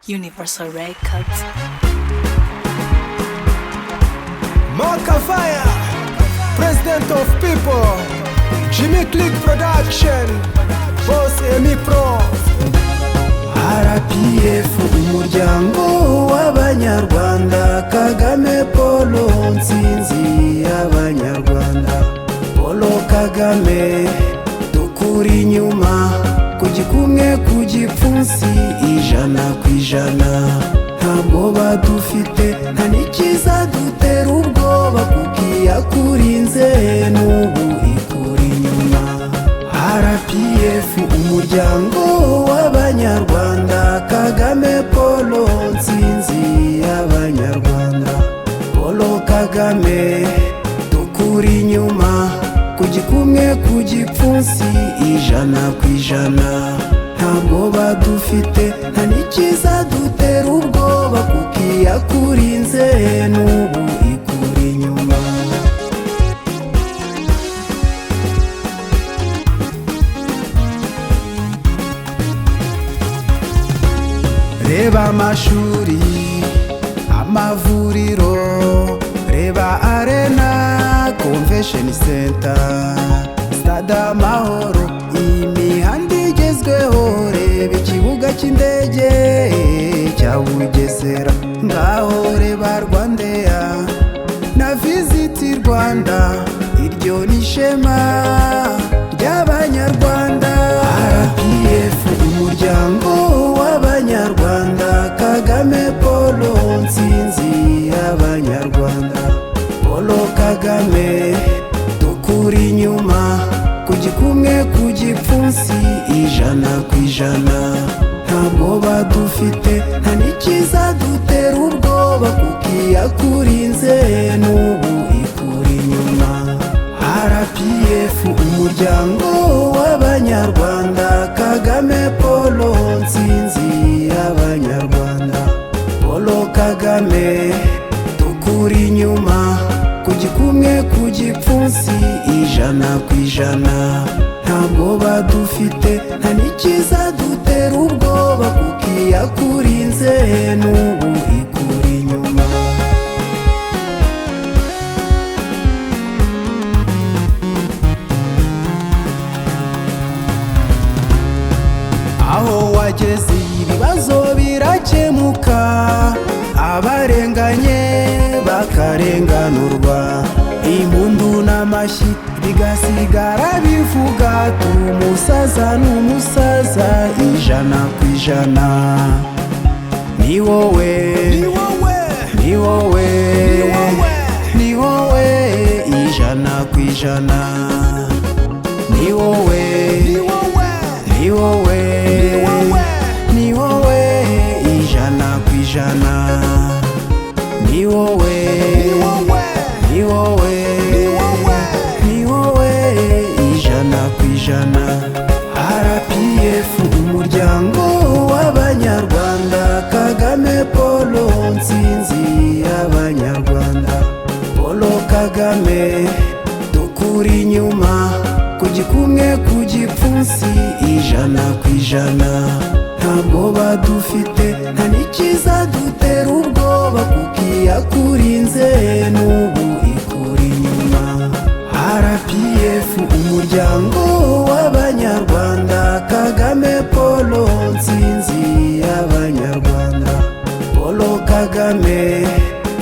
Universal Records. Makafaya, President of People, Jimmy Click Production, Boss Emi Pro. RPF umuryango w'abanyarwanda, Kagame Paul nsinzi y'abanyarwanda. Paul Kagame dukuri inyuma, kugikumwe kugipfunsi, ijana ku ijana. Ntabwo badufite, nta n'ikiza dutera ubwoba, kuko iyakurinze n'ubu ikuri inyuma. RPF umuryango w'abanyarwanda, Kagame Paul nsinzi y'abanyarwanda. Paul Kagame dukuri inyuma, kugikumwe kugipfunsi, ijana ku ijana. Ntabwo badufite, nta n'ikiza dutera ubwoba, kuko iyakurinze n'ubu ikuri inyuma. Reba amashuri, amavuriro, reba arena, convention center, stade amahoro, imihanda igezweho, reba ikibuga cy'indege cya Bugesera. Ngaho reba Rwandair na Visit Rwanda, iryo ni ishema ry'abanyarwanda. RPF umuryango w'abanyarwanda, Kagame Paul nsinzi y'abanyarwanda. Paul Kagame dukuri inyuma, kugikumwe kugipfunsi, ijana ku ijana. Ntabwo badufite, nta n'ikiza dutera ubwoba, kuko iyakurinze n'ubu ikuri inyuma. RPF umuryango w'abanyarwanda, Kagame Paul nsinzi y'abanyarwanda. Paul Kagame dukuri inyuma, kugikumwe kugipfunsi, ijana ku ijana. Ntabwo badufite, nta n'ikiza dutera ubwoba, kuko iyakurinze n'ubu ikuri inyuma. Aho wageze ibibazo birakemuka, abarenganye bakarenganurwa, impundu n'amashyi bigasigara bivuga, umusaza n'umusaza, ijana ku ijana. Ni wowe, ni wowe, ni wowe, ijana ku ijana. Ni wowe, ni wowe, ni wowe, ijana ku ijana. Ni wowe, ni wowe, ni wowe, ijana ku ijana. RPF umuryango w'abanyarwanda, Kagame Paul nsinzi y'abanyarwanda. Paul Kagame dukuri inyuma, kugikumwe kugipfunsi, ijana ku ijana. Ntabwo badufite, nta n'ikiza dutera ubwoba, kuko iyakurinze n'ubu ikuri inyuma. RPF umuryango w'abanyarwanda, Kagame Paul nsinzi y'abanyarwanda. Paul Kagame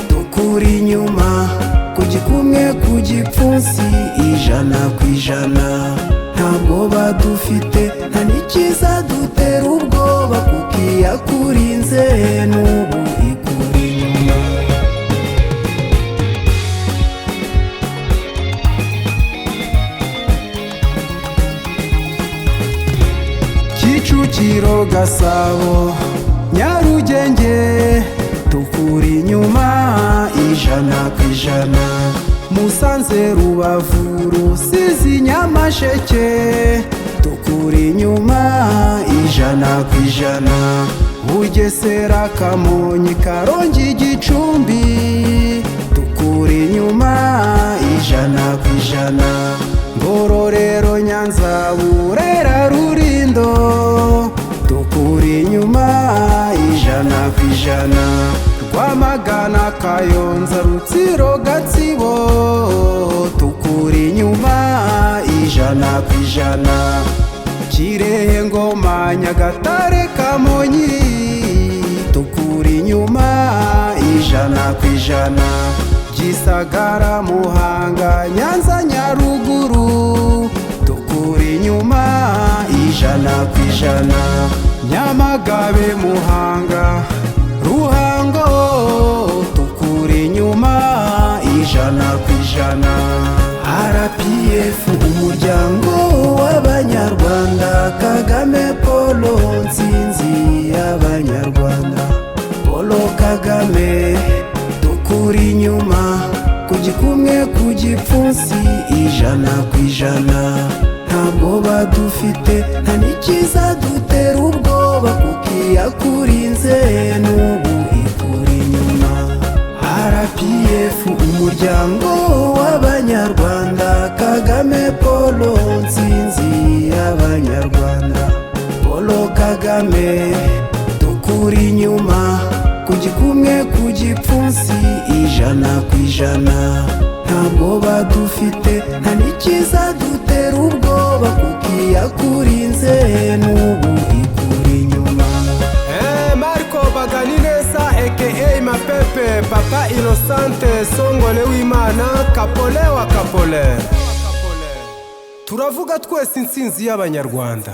dukuri inyuma, kugikumwe kugipfunsi, ijana ku ijana. Ntabwo badufite, nta n'ikiza dutera ubwoba, kuko iyakurinze n'ubu ikuri inyuma. Kicukiro, Gasabo, Nyarugenge, tukuri inyuma, ijana ku ijana. Musanze, Rubavu, Rusizi, Nyamasheke, tukuri inyuma, ijana ku ijana. Bugesera, Kamonyi, Karongi, Gicumbi, tukuri inyuma, ijana ku ijana. Ngororero, Nyanza, Burera, Rulindo, tukuri inyuma, ijana ijana Rwamagana Kayonza Rutsiro Gatsibo tukuri inyuma ijana ku ijana Kirehe Ngoma Nyagatare Kamonyi tukuri inyuma ijana ku ijana Gisagara Muhanga Nyanza Nyaruguru tukuri inyuma ijana ku ijana Nyamagabe Muhanga Ruhango tukuri inyuma ijana ku ijana RPF umuryango w'Abanyarwanda Kagame Paul nsinzi y'Abanyarwanda Paul Kagame tukuri inyuma ku gikumwe ku gipfunsi ijana ku ijana ntabwo badufite nta n'ikiza dutera ubwoba kuko iyakurinze n'ubu ikuri inyuma RPF umuryango w'Abanyarwanda Kagame Paul nsinzi y'Abanyarwanda Paul Kagame tukuri inyuma ku gikumwe ku gipfunsi ijana ku ijana ntabwo badufite nta n'ikiza dutera ubwoba kuko iyakurinze n'ubu ikuri inyuma Marco Baganinesa aka Mapepe Papa Innocente Songole w'Imana Kapole wa Kapole turavuga twese intsinzi y'Abanyarwanda